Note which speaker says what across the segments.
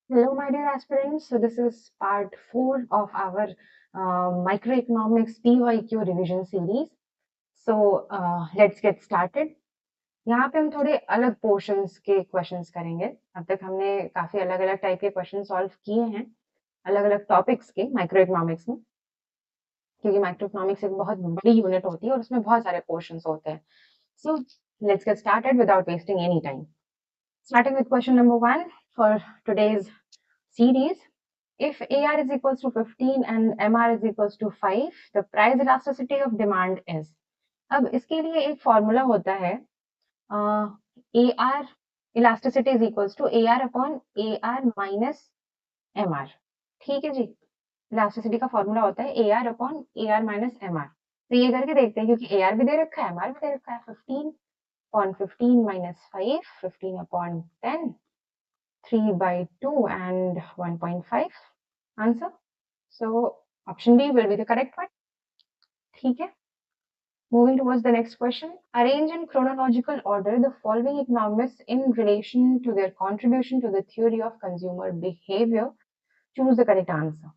Speaker 1: Hello, my dear aspirants. So this is part 4 of our microeconomics PYQ revision series. So let's get started. यहाँ पे हम थोड़े अलग portions के questions करेंगे। अब तक हमने काफी अलग अलग टाइप के क्वेश्चन सॉल्व किए हैं अलग अलग टॉपिक्स के माइक्रो इकोनॉमिक्स में, क्योंकि माइक्रो इकोनॉमिक्स एक बहुत बड़ी यूनिट होती है और उसमें बहुत सारे पोर्शंस होते हैं। So let's get started without wasting any time. Starting with question number 1 for today's series. If AR is equals to 15 and MR is equals to 5, the price elasticity of demand is. अब इसके लिए एक formula होता है AR elasticity is equals to AR upon AR minus MR. ठीक है जी, elasticity का formula होता है AR upon AR minus MR. तो ये करके देखते हैं, क्योंकि AR भी दे रखा है MR भी दे रखा है. 15 upon 15 minus 5, 15 upon 10, 3 by 2 and 1.5 answer. So option B will be the correct one. ठीक है. Moving towards the next question. Arrange in chronological order the following economists in relation to their contribution to the theory of consumer behavior. Choose the correct answer.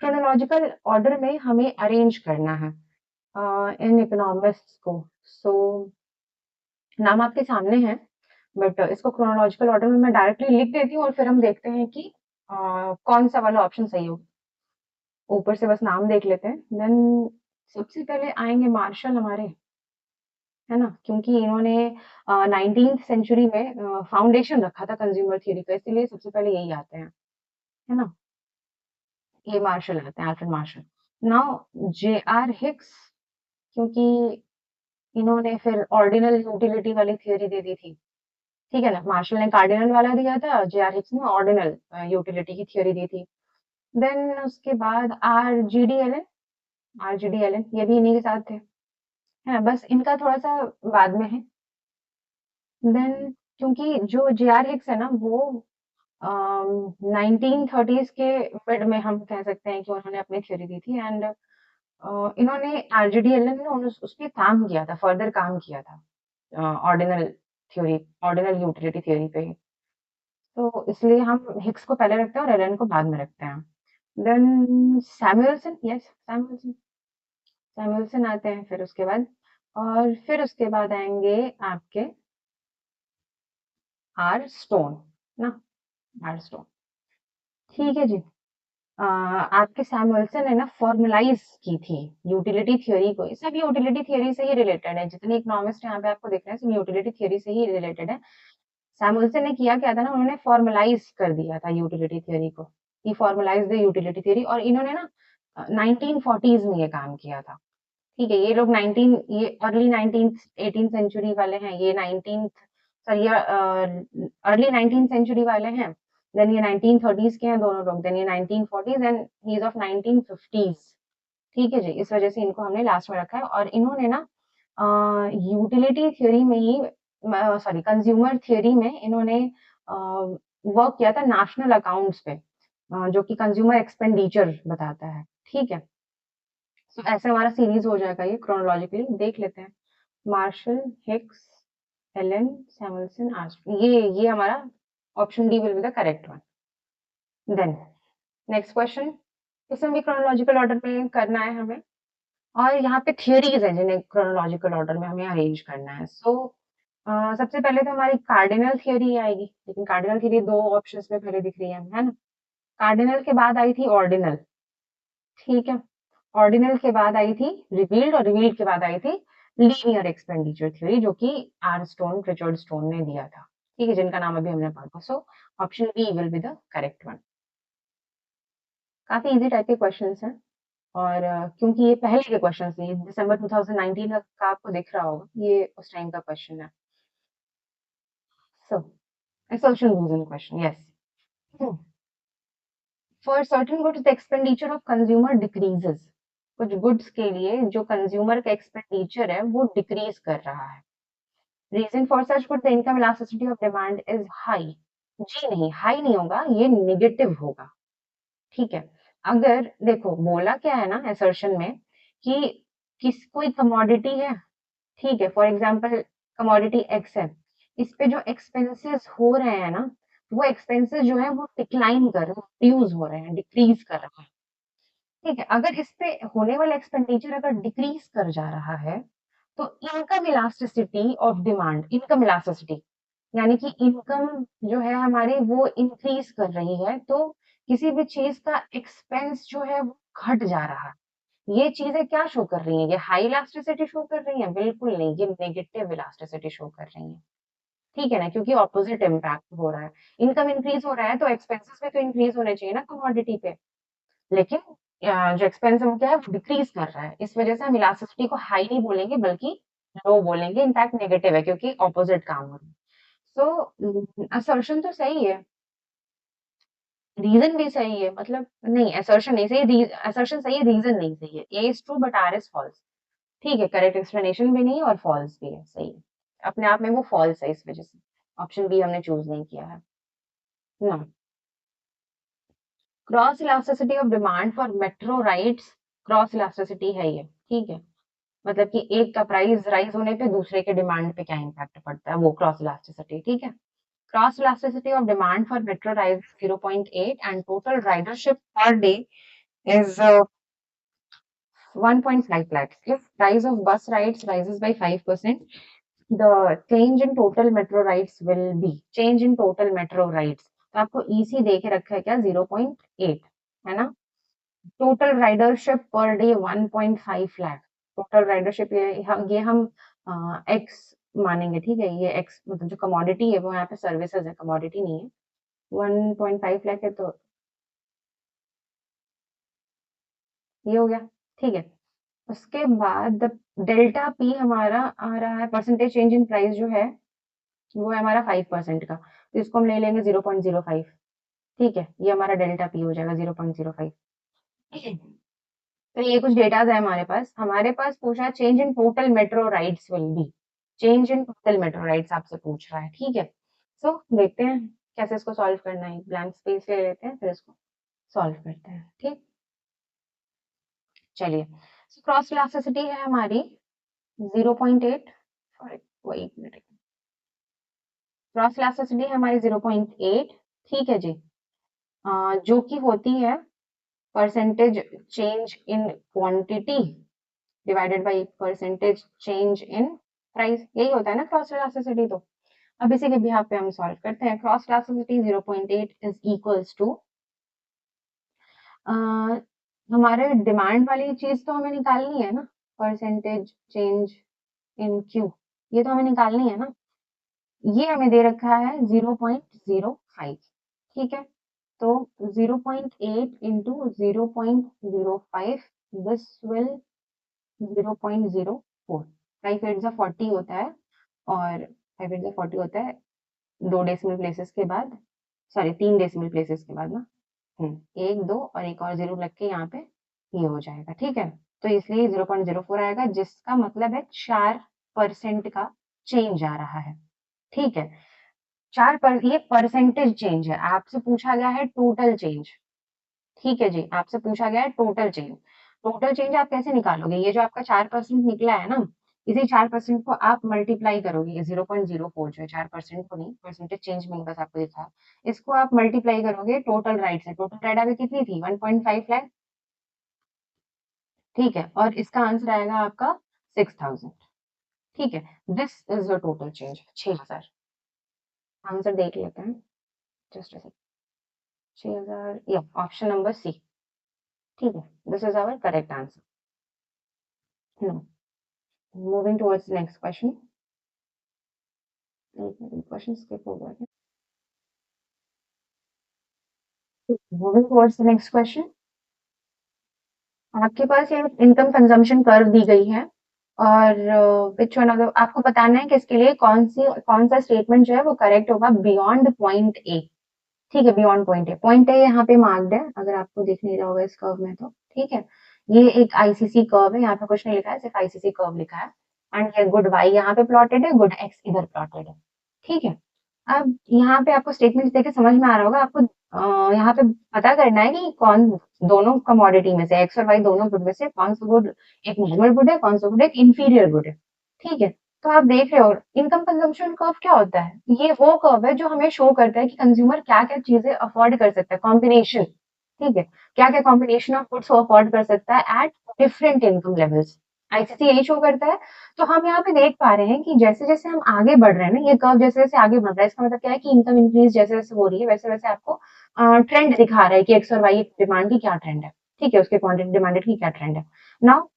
Speaker 1: Chronological order में हमें arrange करना है इन economists को. So नाम आपके सामने है, but इसको chronological order में मैं डायरेक्टली लिख देती हूँ और फिर हम देखते हैं कि कौन सा वाला ऑप्शन सही होगा. ऊपर से बस नाम देख लेते हैं. देन सबसे पहले आएंगे मार्शल हमारे, है ना, क्योंकि इन्होंने 19th सेंचुरी में फाउंडेशन रखा था कंज्यूमर थ्योरी का, इसीलिए सबसे पहले यही आते हैं, है ना. ये मार्शल आते हैं, Alfred Marshall. Now J.R. Hicks, क्योंकि इन्होंने फिर ऑर्डिनल यूटिलिटी वाली थ्योरी दे दी थी. ठीक है ना, मार्शल ने कार्डिनल वाला दिया था, J.R. हिक्स ने ऑर्डिनल यूटिलिटी की थ्योरी दी थी. देन उसके बाद आर जी डी एलन, ये भी इन्हीं के साथ थे, है ना. बस इनका थोड़ा सा बाद में है. देन क्योंकि जो J.R. हिक्स है ना, वो 1930s के मिड में हम कह सकते हैं कि उन्होंने अपनी थ्योरी दी थी. एंड इन्होंने आरजीडी एलन ने उस पर काम किया था, फर्दर काम किया था ordinal theory, ordinal utility theory पे. तो इसलिए हम हिक्स को पहले रखते हैं और एलन को बाद में रखते हैं. Then Samuelson, yes Samuelson, Samuelson आते हैं फिर उसके बाद. और फिर उसके बाद आएंगे आपके आर स्टोन ना, आर स्टोन. ठीक है जी. आपके सैमुअलसन ने ना फॉर्मलाइज की थी यूटिलिटी थ्योरी को. सब यूटिलिटी थ्योरी से ही रिलेटेड है, जितने इकोनॉमिस्ट यहाँ पे आपको दिख रहे हैं सब यूटिलिटी थ्योरी से ही रिलेटेड है. सैमुअलसन ने किया क्या था ना, उन्होंने फॉर्मलाइज कर दिया था यूटिलिटी थ्योरी को. ही फॉर्मलाइज द यूटिलिटी थ्योरी, और इन्होंने ना 1940s में ये काम किया था. ठीक है, ये लोग 19 ये अर्ली 18th सेंचुरी वाले हैं, ये 19th sorry early 19th century वाले हैं. देन ये 1930s के हैं दोनों लोग. देन ये 1940s and he is of 1950s. ठीक है जी, इस वजह से इनको हमने लास्ट में रखा है. और इन्होंने ना यूटिलिटी थ्योरी में ही, सॉरी कंज्यूमर थ्योरी में इन्होंने वर्क किया था नेशनल अकाउंट्स पे, जो कि कंज्यूमर एक्सपेंडिचर बताता है. ठीक है. तो ऐसे हमारा सीरीज हो जाएगा, ये क्रोनोलॉजिकली देख लेते हैं. Marshall, Hicks, Allen, Samuelson, Armstrong, ये हमारा option D will be the correct one. Then next question, इसमें भी क्रोनोलॉजिकल ऑर्डर में करना है हमें, और यहाँ पे थियरीज है जिन्हें क्रोनोलॉजिकल ऑर्डर में हमें अरेंज करना है. सो सबसे पहले तो हमारी कार्डिनल थियरी आएगी, लेकिन कार्डिनल थियरी दो ऑप्शंस में पहले दिख रही है ना. कार्डिनल के बाद आई थी ऑर्डिनल. ठीक है, ऑर्डिनल के बाद आई थी रिवील्ड, और रिवील्ड के बाद आई थी लीनियर एक्सपेंडिचर थ्योरी, जो कि आर स्टोन, रिचर्ड स्टोन ने दिया था. ठीक है, जिनका नाम अभी हमने पढ़ा. So option B will be the correct one. काफी इजी टाइप के क्वेश्चंस हैं, और क्योंकि ये पहले के क्वेश्चंस नहीं, दिसंबर 2019 का आपको दिख रहा होगा, ये उस टाइम का क्वेश्चन है. सो assertion reason question, yes. For certain goods the expenditure of consumer decreases. कुछ गुड्स के लिए जो कंज्यूमर का एक्सपेंडिचर है वो डिक्रीज कर रहा है. Reason for such good the income elasticity of demand is high. जी नहीं, हाई नहीं होगा, ये नेगेटिव होगा. ठीक है. अगर देखो बोला क्या है ना असर्शन में, कि कोई कमोडिटी है, ठीक है, फॉर एग्जाम्पल कमोडिटी एक्स है, इस पे जो एक्सपेंसेस हो रहे हैं ना, वो एक्सपेंसेस जो है वो डिक्लाइन कर रहे हैं, रिड्यूस हो रहे हैं, डिक्रीज कर रहे हैं। ठीक है, अगर इस पे होने वाला एक्सपेंडिचर अगर डिक्रीज कर जा रहा है, तो income elasticity of demand, income elasticity यानी कि इनकम जो है हमारी वो इंक्रीज कर रही है, तो किसी भी चीज का एक्सपेंस जो है वो घट जा रहा है। ये चीजें क्या शो कर रही हैं? ये हाई इलास्टिसिटी शो कर रही हैं? बिल्कुल नहीं, ये नेगेटिव इलास्टिसिटी शो कर रही हैं। ठीक है ना, क्योंकि ऑपोजिट इम्पैक्ट हो रहा है। इनकम इंक्रीज हो रहा है तो एक्सपेंसेस भी तो इंक्रीज होने चाहिए ना कमोडिटी पे। लेकिन जो एक्सपेंस है वो क्या है, वो डिक्रीज कर रहा है। इस वजह से हम इलास्टिसिटी को हाई नहीं बोलेंगे बल्कि लो बोलेंगे, इनफैक्ट नेगेटिव है क्योंकि ऑपोजिट काम हो रहा है। सो असर्शन तो सही है, रीजन भी सही है, मतलब नहीं असर्शन नहीं सही, असर्शन सही है, रीजन नहीं सही है। A is true but R is false. ठीक है, करेक्ट एक्सप्लेनेशन भी नहीं है और फॉल्स भी है, सही है। अपने आप में वो फॉल्स है, इस वजह से ऑप्शन बी हमने चूज नहीं किया है ना। Cross elasticity of demand for metro rides, cross elasticity है ये, ठीक है। मतलब कि एक का प्राइस राइज होने पे दूसरे के डिमांड पे क्या इम्पैक्ट पड़ता है, वो क्रॉस इलास्टिसिटी, ठीक है। Cross elasticity of demand for metro rides 0.8 and total ridership per day is 1.5 lakhs. If price of bus rides rises by 5%, the change in total metro rides will be change in total metro rides. तो आपको EC दे के रखा है क्या, 0.8 है ना। Total ridership per day 1.5 lakh. Total ridership ये हम एक्स मानेंगे, ठीक है। ये एक्स मतलब जो कमोडिटी है वो यहाँ पे सर्विसेज है, कमोडिटी नहीं है। 1.5 लाख है तो ये हो गया, ठीक है। उसके बाद डेल्टा पी हमारा आ रहा है, परसेंटेज चेंज इन प्राइस जो है वो है हमारा 5% का, तो इसको हम ले लेंगे 0.05। ठीक है, ये हमारा डेल्टा पी हो जाएगा 0.05। तो ये कुछ डेटाज है हमारे पास पूछा है change in total metro rides will be, change in total metro rides आपसे पूछ रहा है, ठीक है। सो देखते हैं कैसे इसको सॉल्व करना है, ब्लैंक स्पेस ले लेते हैं फिर इसको सॉल्व करते हैं, ठीक। चलिए, क्रॉस इलास्टिसिटी है हमारी 0.8, वही मिनट, क्रॉस इलास्टिसिटी है हमारी 0.8, ठीक है जी। जो कि होती है percentage change in quantity divided by percentage change in price, यही होता है ना क्रॉस इलास्टिसिटी। तो अब इसी के बिहाफ पे हम सॉल्व करते हैं। Cross elasticity 0.8 is equals to, हमारे डिमांड वाली चीज तो हमें निकालनी है ना, परसेंटेज चेंज इन क्यू, ये तो हमें निकालनी है ना। ये हमें दे रखा है 0.05, ठीक है। तो 0.8 इंटू 0.05, दिस विल 0.04, 5 8 जा 40 होता है, और 5 8 जा 40 होता है 2 डेसिमल प्लेसेस के बाद, सॉरी 3 डेसिमल प्लेसेस के बाद ना, 1 2 और एक और 0 लग के यहाँ पे ये हो जाएगा, ठीक है। तो इसलिए 0.04 आएगा, जिसका मतलब है 4% का चेंज आ रहा है, ठीक है। ये परसेंटेज चेंज है, आपसे पूछा गया है टोटल चेंज, ठीक है जी। आपसे पूछा गया है टोटल चेंज। टोटल चेंज आप कैसे निकालोगे, ये जो आपका 4% निकला है ना, इसी 4% को आप मल्टीप्लाई करोगे, 0.04 जो है 4% को नहीं, परसेंटेज चेंज में बस आपको दिखा, इसको आप मल्टीप्लाई करोगे टोटल राइट से। टोटल राइट आपकी कितनी थी, 1.5 लाख, ठीक है। और इसका आंसर आएगा आपका 6000, ठीक है। This is the total change, 6000। Answer देख लेते हैं, जस्ट 6000, या ऑप्शन नंबर सी, ठीक है। This is our correct answer. No, moving towards next question. Question skip हो गया क्या? Moving towards the next question. आपके पास ये इनकम कंजम्पशन कर्व दी गई है, और विच वन ऑफ द, आपको बताना है कि इसके लिए कौन सा स्टेटमेंट जो है वो करेक्ट होगा बियॉन्ड पॉइंट ए, ठीक है। Beyond point A, point A यहाँ पे मार्क्ड है, अगर आपको दिख नहीं रहा होगा इस कर्व में तो, ठीक है। ये एक आईसीसी कर्व है, यहाँ पे कुछ नहीं लिखा है, सिर्फ आईसीसी कर्व लिखा है। एंड ये गुड वाई यहाँ पे प्लॉटेड है, गुड एक्स इधर प्लॉटेड है, ठीक है। अब यहाँ पे आपको स्टेटमेंट देखे समझ में आ रहा होगा, आपको यहाँ पे पता करना है कि कौन दोनों कमोडिटी में से, एक्स और वाई दोनों गुड में से कौन सा गुड एक नॉर्मल गुड है, कौन सा गुड एक इंफीरियर गुड है, ठीक है। तो आप देख रहे हो इनकम कंजम्पशन कर्व क्या होता है, ये वो कर्व है जो हमें शो करता है कि कंज्यूमर क्या क्या चीजें अफोर्ड कर सकता है, कॉम्बिनेशन, ठीक है, क्या क्या कॉम्बिनेशन ऑफ गुड्स वो अफोर्ड कर सकता है at different income levels, ICC यही शो करता है। तो हम यहाँ पे देख पा रहे हैं कि जैसे जैसे हम आगे बढ़ रहे हैं ना, ये कर्व जैसे जैसे आगे बढ़ रहा है, इसका मतलब क्या है कि इनकम इंक्रीज जैसे जैसे हो रही है वैसे वैसे आपको ट्रेंड दिखा रहा है कि एक्स और वाई डिमांड की क्या ट्रेंड है, ठीक है, उसके क्वांटिटी डिमांडेड की क्या ट्रेंड है। नाउ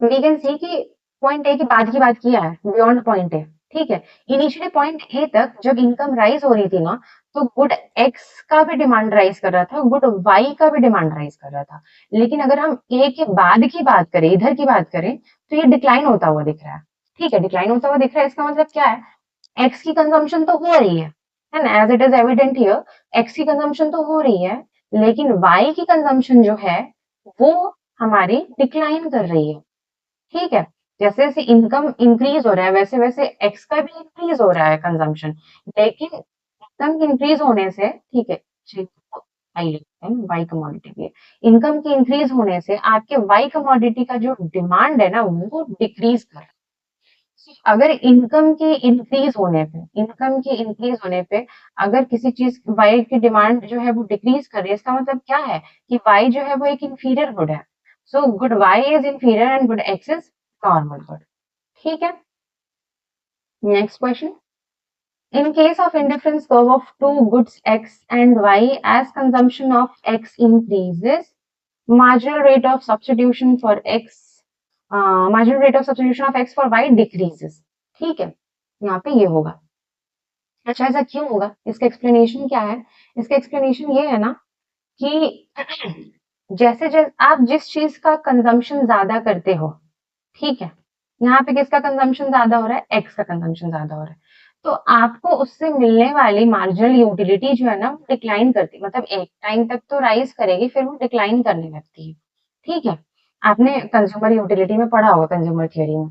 Speaker 1: वी कैन सी कि पॉइंट ए की बात किया है, बियॉन्ड पॉइंट ए, ठीक है, इनिशियली पॉइंट ए तक जब इनकम राइज हो रही थी ना, तो गुड एक्स का भी डिमांड राइज कर रहा था, गुड वाई का भी डिमांड राइज कर रहा था। लेकिन अगर हम ए के बाद की बात करें, इधर की बात करें, तो ये डिक्लाइन होता हुआ दिख रहा है, ठीक है, डिक्लाइन होता हुआ दिख रहा है, इसका मतलब क्या है, एक्स की कंजम्पशन तो हो रही है ना, as it is evident here, X की कंजम्पशन तो हो रही है, लेकिन वाई की कंजम्पशन जो है वो हमारी डिक्लाइन कर रही है, ठीक है, जैसे जैसे इनकम इंक्रीज हो रहा है वैसे वैसे एक्स का भी इंक्रीज हो रहा है कंजम्पशन, लेकिन इनकम के इंक्रीज होने से, ठीक है, वाई लेते हैं, वाई कमोडिटी की इनकम के इंक्रीज होने से आपके वाई कमोडिटी का जो डिमांड है ना वो डिक्रीज कर रहा है। अगर इनकम की इंक्रीज होने पे अगर किसी चीज वाई की डिमांड जो है वो डिक्रीज कर रही है, इसका मतलब क्या है कि वाई जो है वो एक इंफीरियर गुड है, so good Y is inferior and good X is normal good, ठीक है। Next question, in case of indifference curve of two goods x and y, as consumption of x increases, marginal rate of substitution for x, marginal rate of substitution of x for y decreases, ठीक है, यहाँ पे ये होगा। अच्छा ऐसा क्यों होगा, इसका एक्सप्लेनेशन क्या है, इसका एक्सप्लेनेशन ये है ना कि जैसे जैसे आप जिस चीज का कंजम्पशन ज्यादा करते हो, ठीक है, यहाँ पे किसका कंजम्पशन ज्यादा हो रहा है, एक्स का कंजम्पशन ज्यादा हो रहा है, तो आपको उससे मिलने वाली मार्जिनल यूटिलिटी जो है ना वो डिक्लाइन करती है, मतलब एक टाइम तक तो राइज करेगी फिर वो डिक्लाइन करने लगती है, ठीक है, आपने कंज्यूमर यूटिलिटी में पढ़ा होगा, कंज्यूमर थियरी में।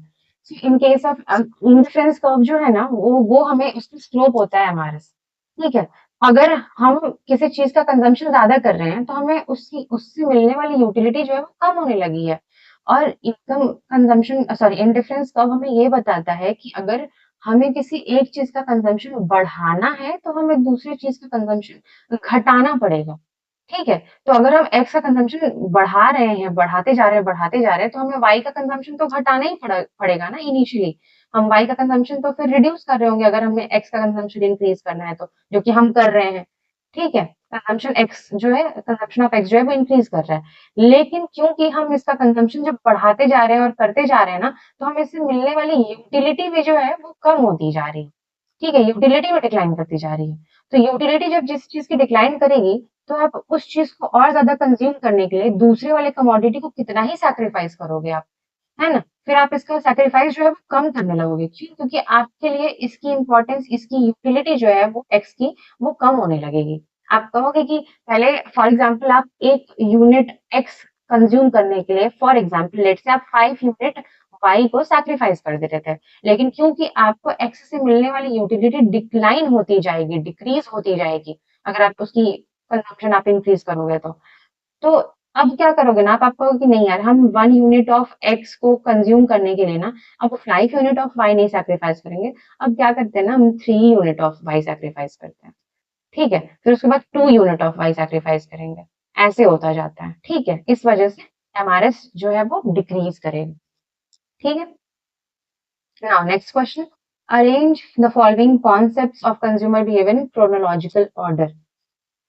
Speaker 1: In case of indifference curve जो है ना वो हमें उसका स्लोप होता है हमारे से, ठीक है, अगर हम किसी चीज का कंजम्पशन ज्यादा कर रहे हैं तो हमें उसकी उससे मिलने वाली यूटिलिटी जो है वो कम होने लगी है, और income consumption sorry indifference curve हमें ये बताता है कि अगर हमें किसी एक चीज का कंजम्पशन बढ़ाना है तो हमें दूसरी चीज का कंजम्पशन घटाना पड़ेगा, ठीक है, तो अगर हम एक्स का कंजम्पशन बढ़ा रहे हैं, बढ़ाते जा रहे हैं, तो हमें वाई का कंजम्पशन तो घटाना ही पड़ेगा ना इनिशियली, हम वाई का कंजम्पशन तो फिर रिड्यूस कर रहे होंगे अगर हमें एक्स का कंजम्पशन इंक्रीज करना है तो, जो कि हम कर रहे हैं, ठीक है, कंजम्पशन एक्स जो है, कंजम्पशन ऑफ एक्स जो है वो इंक्रीज कर रहा है, लेकिन क्योंकि हम इसका कंजम्पशन जब बढ़ाते जा रहे हैं और करते जा रहे हैं ना, तो हमें इससे मिलने वाली यूटिलिटी भी जो है वो कम होती जा रही है, ठीक है, यूटिलिटी भी डिक्लाइन करती जा रही है, तो यूटिलिटी जब जिस चीज की डिक्लाइन करेगी तो आप उस चीज को और ज्यादा कंज्यूम करने के लिए दूसरे वाले कमोडिटी को कितना ही सैक्रिफाइस करोगे आप, है ना, फिर आप इसका सैक्रिफाइस जो है वो कम करने लगोगे, क्यों, क्योंकि आपके लिए इसकी इंपॉर्टेंस, इसकी यूटिलिटी जो है वो एक्स की वो कम होने लगेगी। आप कहोगे कि पहले फॉर एग्जांपल आप एक यूनिट एक्स कंज्यूम करने के लिए फॉर एग्जांपल लेट से आप 5 यूनिट वाई को सैक्रिफाइस कर देते थे, लेकिन क्योंकि आपको एक्स से मिलने वाली यूटिलिटी डिक्लाइन होती जाएगी, डिक्रीज होती जाएगी, अगर आप उसकी कंजम्पशन आप इंक्रीज करोगे तो अब क्या करोगे ना आप कहोगे कि नहीं यार हम 1 यूनिट ऑफ एक्स को कंज्यूम करने के लिए ना अब 5 यूनिट ऑफ वाई नहीं सैक्रिफाइस करेंगे, अब क्या करते हैं ना हम 3 यूनिट ऑफ वाई सैक्रिफाइस करते हैं, ठीक है, फिर उसके बाद 2 यूनिट ऑफ वाई सैक्रिफाइस करेंगे, ऐसे होता जाता है, ठीक है, इस वजह से एमआरएस जो है वो डिक्रीज करेगा, ठीक है। Now next question, arrange the following concepts of consumer behaviour in chronological order,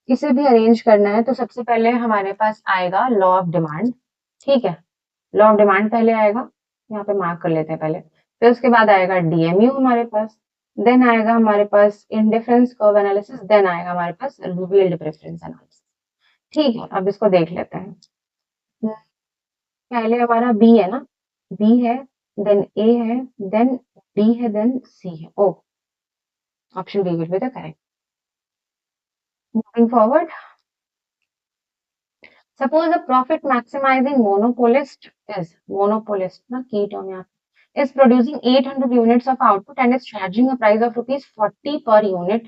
Speaker 1: इसे भी अरेंज करना है तो सबसे पहले हमारे पास आएगा लॉ ऑफ डिमांड, ठीक है, लॉ ऑफ डिमांड पहले आएगा, यहाँ पे मार्क कर लेते हैं पहले, फिर उसके बाद आएगा डीएमयू हमारे पास, देन आएगा हमारे पास इंडिफरेंस कर्व एनालिसिस, देन आएगा हमारे पास रिवील्ड प्रेफरेंस एनालिसिस, ठीक है, अब इसको देख लेते हैं। पहले हमारा बी है ना, बी है, देन ए है, देन डी है, देन सी है, oh, option B will be the correct. Moving forward, suppose a profit maximizing monopolist ना key term यहाँ is producing 800 units of output and is charging a price of rupees 40 per unit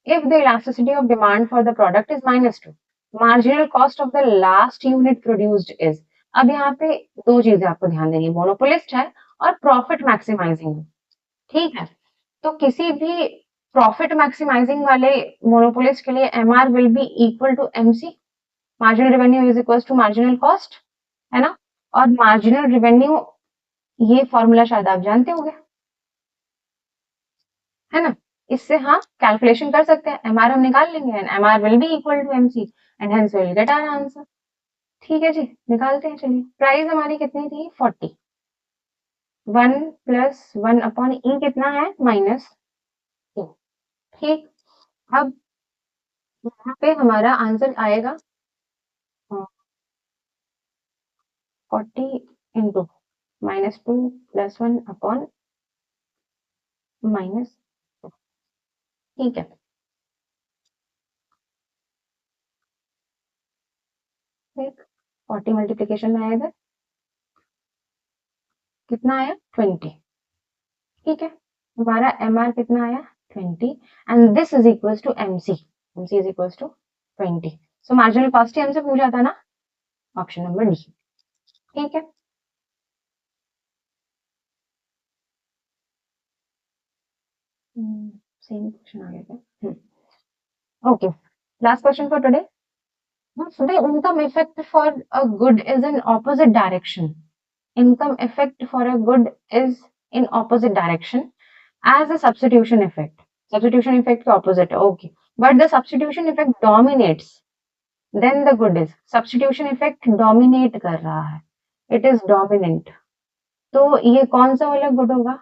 Speaker 1: if the elasticity of demand for the product is -2, marginal cost of the last unit produced is, अब यहाँ पे दो चीजें आपको ध्यान देनी है, monopolist है और प्रॉफिट मैक्सिमाइजिंग है, ठीक है, तो किसी भी प्रॉफिट मैक्सिमाइजिंग वाले मोनोपोलिस्ट के लिए MR will be equal to MC, marginal revenue is equal to marginal cost, है ना? और मार्जिनल रेवेन्यू, ये फॉर्मूला शायद आप जानते होंगे, है ना? इससे हाँ कैलकुलेशन कर सकते हैं, MR हम निकाल लेंगे and MR will be equal to MC and hence will get our answer. ठीक है जी, निकालते हैं। चलिए, प्राइस हमारी कितनी थी? 40। 1 प्लस 1 अपॉन ई कितना है? -2। ठीक, अब यहाँ पे हमारा आंसर आएगा 40 इंटू -2 प्लस 1 अपॉन माइनस। ठीक है, ठीक, 40 मल्टीप्लीकेशन में आएगा, कितना आया? 20। ठीक है, हमारा MR कितना आया? 20 and this is equal to MC। MC is equal to 20। So marginal cost ही हमसे पूछा था ना, ऑप्शन नंबर डी। ठीक है, सेम क्वेश्चन आ गया था। Okay, last question for today. The income effect for a good is in opposite direction. Income effect for a good is in opposite direction as a substitution effect. Substitution effect के opposite है, okay. But the substitution effect dominates. Then the good is. Substitution effect dominate कर रहा है. It is dominant. तो ये कौन सा वाला good होगा?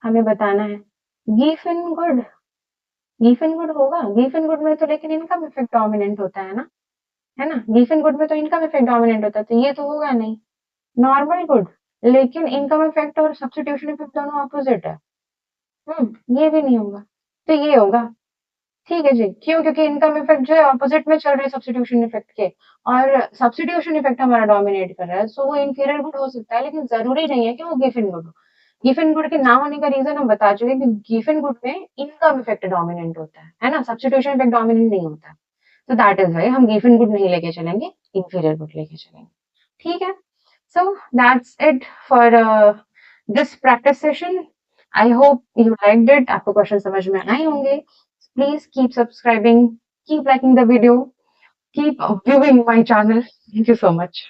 Speaker 1: हमें बताना है। Giffen good. Giffen good होगा। Giffen good में तो लेकिन income effect dominant होता है ना? Giffen good में तो income effect dominant होता है, तो ये तो होगा नहीं। नॉर्मल गुड, लेकिन इनकम इफेक्ट और सब्स्टिट्यूशन इफेक्ट दोनों ऑपोजिट है। ये भी नहीं होगा, तो ये होगा। ठीक है जी, क्यों? क्योंकि इनकम इफेक्ट जो है ऑपोजिट में चल रहे हैं सब्स्टिट्यूशन इफेक्ट के, और सब्स्टिट्यूशन इफेक्ट हमारा डोमिनेट कर रहा है, सो वो इंफीरियर गुड हो सकता है, लेकिन जरूरी नहीं है कि वो गिफिन गुड हो। गिफिन गुड के ना होने का रीजन हम बता चुके कि गिफिन गुड में इनकम इफेक्ट डोमिनेंट होता है ना? सब्स्टिट्यूशन इफेक्ट डोमिनेंट नहीं होता। तो दैट इज वाई हम गिफिन गुड नहीं लेके चलेंगे, इंफीरियर गुड लेके चलेंगे। ठीक है, so that's it for this practice session. I hope you liked it. आपको क्वेश्चन समझ में आए होंगे। Please keep subscribing, keep liking the video, keep viewing my channel. Thank you so much.